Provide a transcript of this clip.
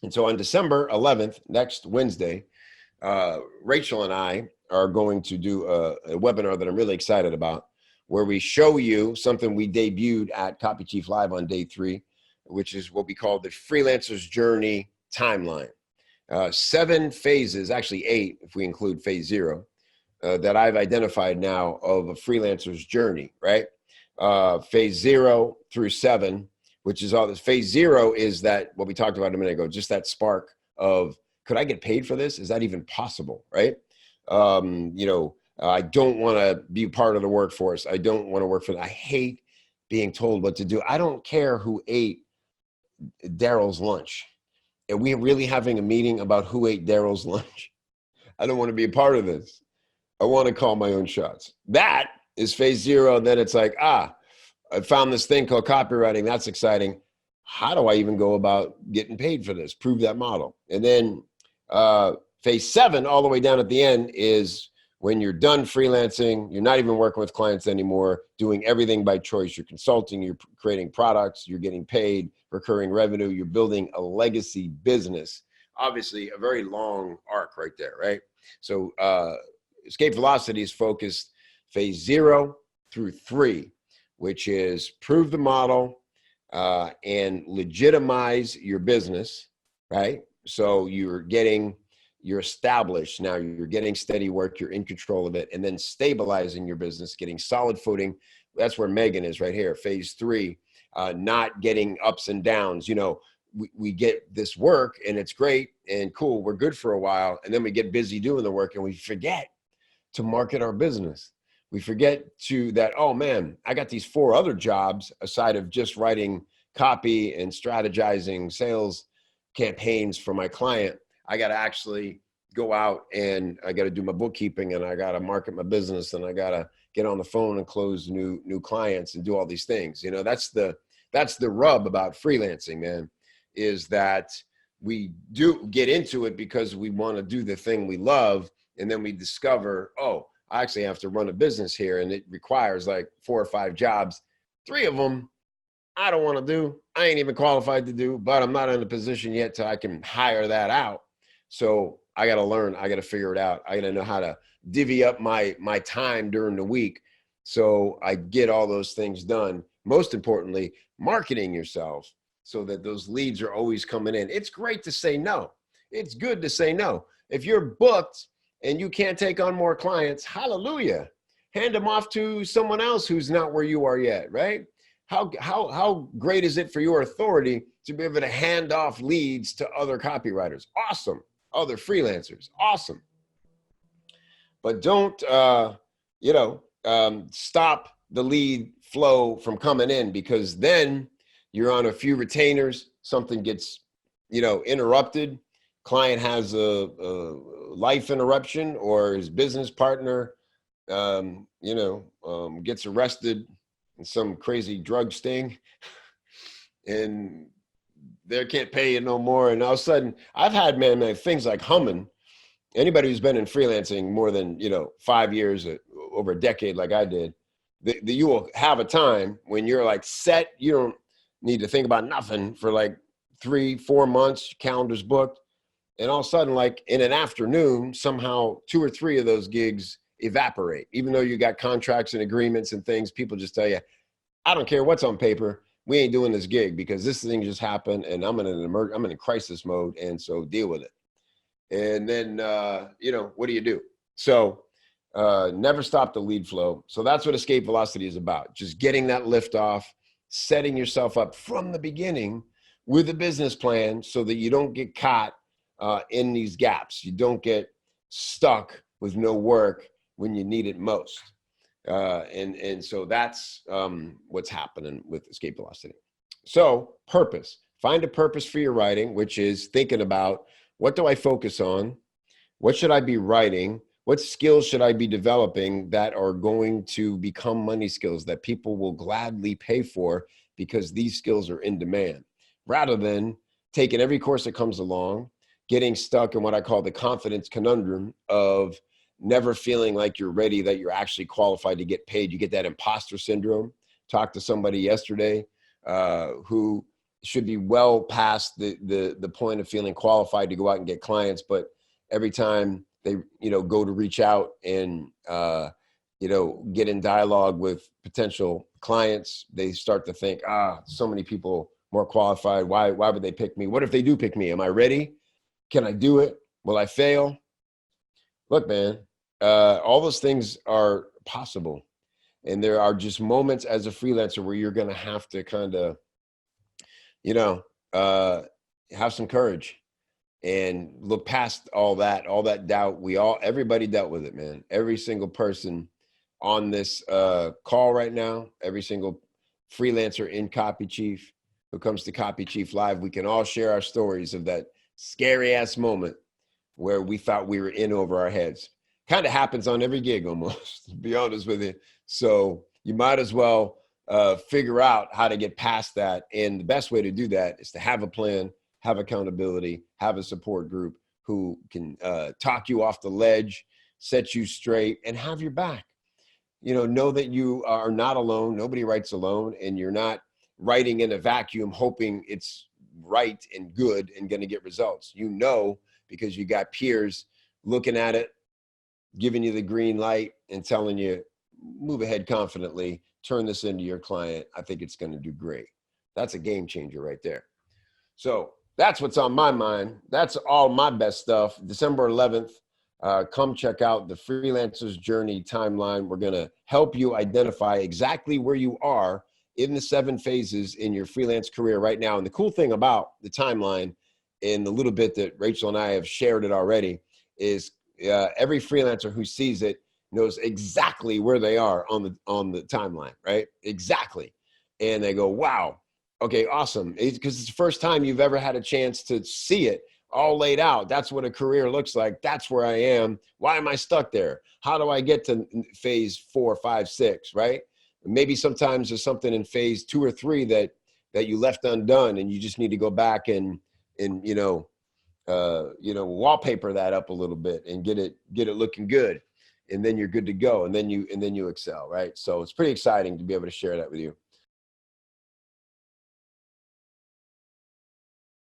And so on December 11th, next Wednesday, Rachel and I are going to do a webinar that I'm really excited about, where we show you something we debuted at Copy Chief Live on day 3, which is what we call the Freelancers Journey Timeline. 7 phases, actually 8 if we include phase 0, that I've identified now of a freelancer's journey, right? Phase 0 through 7, which is all this. Phase 0 is that what we talked about a minute ago, just that spark of, could I get paid for this? Is that even possible, right? I don't want to be part of the workforce. I don't want to work for, I hate being told what to do. I don't care who ate Daryl's lunch. Are we really having a meeting about who ate Daryl's lunch? I don't want to be a part of this. I want to call my own shots. That is phase 0. And then it's like, I found this thing called copywriting. That's exciting. How do I even go about getting paid for this? Prove that model. And then phase 7, all the way down at the end, is when you're done freelancing, you're not even working with clients anymore, doing everything by choice. You're consulting, you're creating products, you're getting paid, recurring revenue, you're building a legacy business. Obviously, a very long arc right there, right? So Escape Velocity is focused phase 0 through 3, which is prove the model and legitimize your business, right? So you're established now, you're getting steady work, you're in control of it, and then stabilizing your business, getting solid footing. That's where Megan is right here. Phase 3, not getting ups and downs. We get this work and it's great and cool. We're good for a while. And then we get busy doing the work and we forget to market our business. We forget that, oh man, I got these 4 other jobs aside of just writing copy and strategizing sales campaigns for my client. I got to actually go out and I got to do my bookkeeping and I got to market my business and I got to get on the phone and close new clients and do all these things. That's the rub about freelancing, man, is that we do get into it because we want to do the thing we love. And then we discover, oh, I actually have to run a business here and it requires like 4 or 5 jobs. 3 of them I don't want to do. I ain't even qualified to do, but I'm not in a position yet till I can hire that out. So I got to learn. I got to figure it out. I got to know how to divvy up my time during the week so I get all those things done. Most importantly, marketing yourself so that those leads are always coming in. It's great to say no. It's good to say no. If you're booked and you can't take on more clients, hallelujah. Hand them off to someone else who's not where you are yet, right? How great is it for your authority to be able to hand off leads to other copywriters? Awesome. Other freelancers. Awesome. But don't, stop the lead flow from coming in, because then you're on a few retainers. Something gets, interrupted. Client has a life interruption, or his business partner, gets arrested in some crazy drug sting and they can't pay you no more. And all of a sudden, I've had, man, things like humming. Anybody who's been in freelancing more than, 5 years, over a decade like I did, you will have a time when you're like set. You don't need to think about nothing for like 3-4 months, calendar's booked. And all of a sudden, like in an afternoon, somehow 2 or 3 of those gigs evaporate. Even though you got contracts and agreements and things, people just tell you, I don't care what's on paper, we ain't doing this gig because this thing just happened and I'm in crisis mode, and so deal with it. And then, what do you do? So never stop the lead flow. So that's what Escape Velocity is about. Just getting that lift off, setting yourself up from the beginning with a business plan so that you don't get caught in these gaps. You don't get stuck with no work when you need it most. And so that's what's happening with Escape Velocity. So purpose. Find a purpose for your writing, which is thinking about, what do I focus on? What should I be writing? What skills should I be developing that are going to become money skills that people will gladly pay for because these skills are in demand, rather than taking every course that comes along, getting stuck in what I call the confidence conundrum of never feeling like you're ready, that you're actually qualified to get paid. You get that imposter syndrome. Talked to somebody yesterday who should be well past the point of feeling qualified to go out and get clients. But every time they, go to reach out and, get in dialogue with potential clients, they start to think, so many people more qualified. Why would they pick me? What if they do pick me? Am I ready? Can I do it? Will I fail? Look, man, all those things are possible. And there are just moments as a freelancer where you're going to have to kind of, you know, uh, have some courage and look past all that doubt. Everybody dealt with it, man. Every single person on this call right now, every single freelancer in Copy Chief who comes to Copy Chief Live, we can all share our stories of that scary ass moment where we thought we were in over our heads. Kind of happens on every gig almost, to be honest with you. So you might as well figure out how to get past that. And the best way to do that is to have a plan, have accountability, have a support group who can talk you off the ledge, set you straight, and have your back. Know that you are not alone. Nobody writes alone, and you're not writing in a vacuum hoping it's right and good and going to get results. Because you got peers looking at it, giving you the green light and telling you, move ahead confidently, turn this into your client. I think it's going to do great. That's a game changer right there. So that's what's on my mind. That's all my best stuff. December 11th, come check out the Freelancers Journey timeline. We're going to help you identify exactly where you are in the 7 phases in your freelance career right now. And the cool thing about the timeline, in the little bit that Rachel and I have shared it already, is every freelancer who sees it knows exactly where they are on the timeline, right? Exactly. And they go, wow, okay, awesome. Because it's the first time you've ever had a chance to see it all laid out. That's what a career looks like. That's where I am. Why am I stuck there? How do I get to phase 4, 5, 6, right? Maybe sometimes there's something in phase 2 or 3 that you left undone, and you just need to go back and wallpaper that up a little bit and get it looking good, and then you're good to go, and then you excel, right? So it's pretty exciting to be able to share that with you.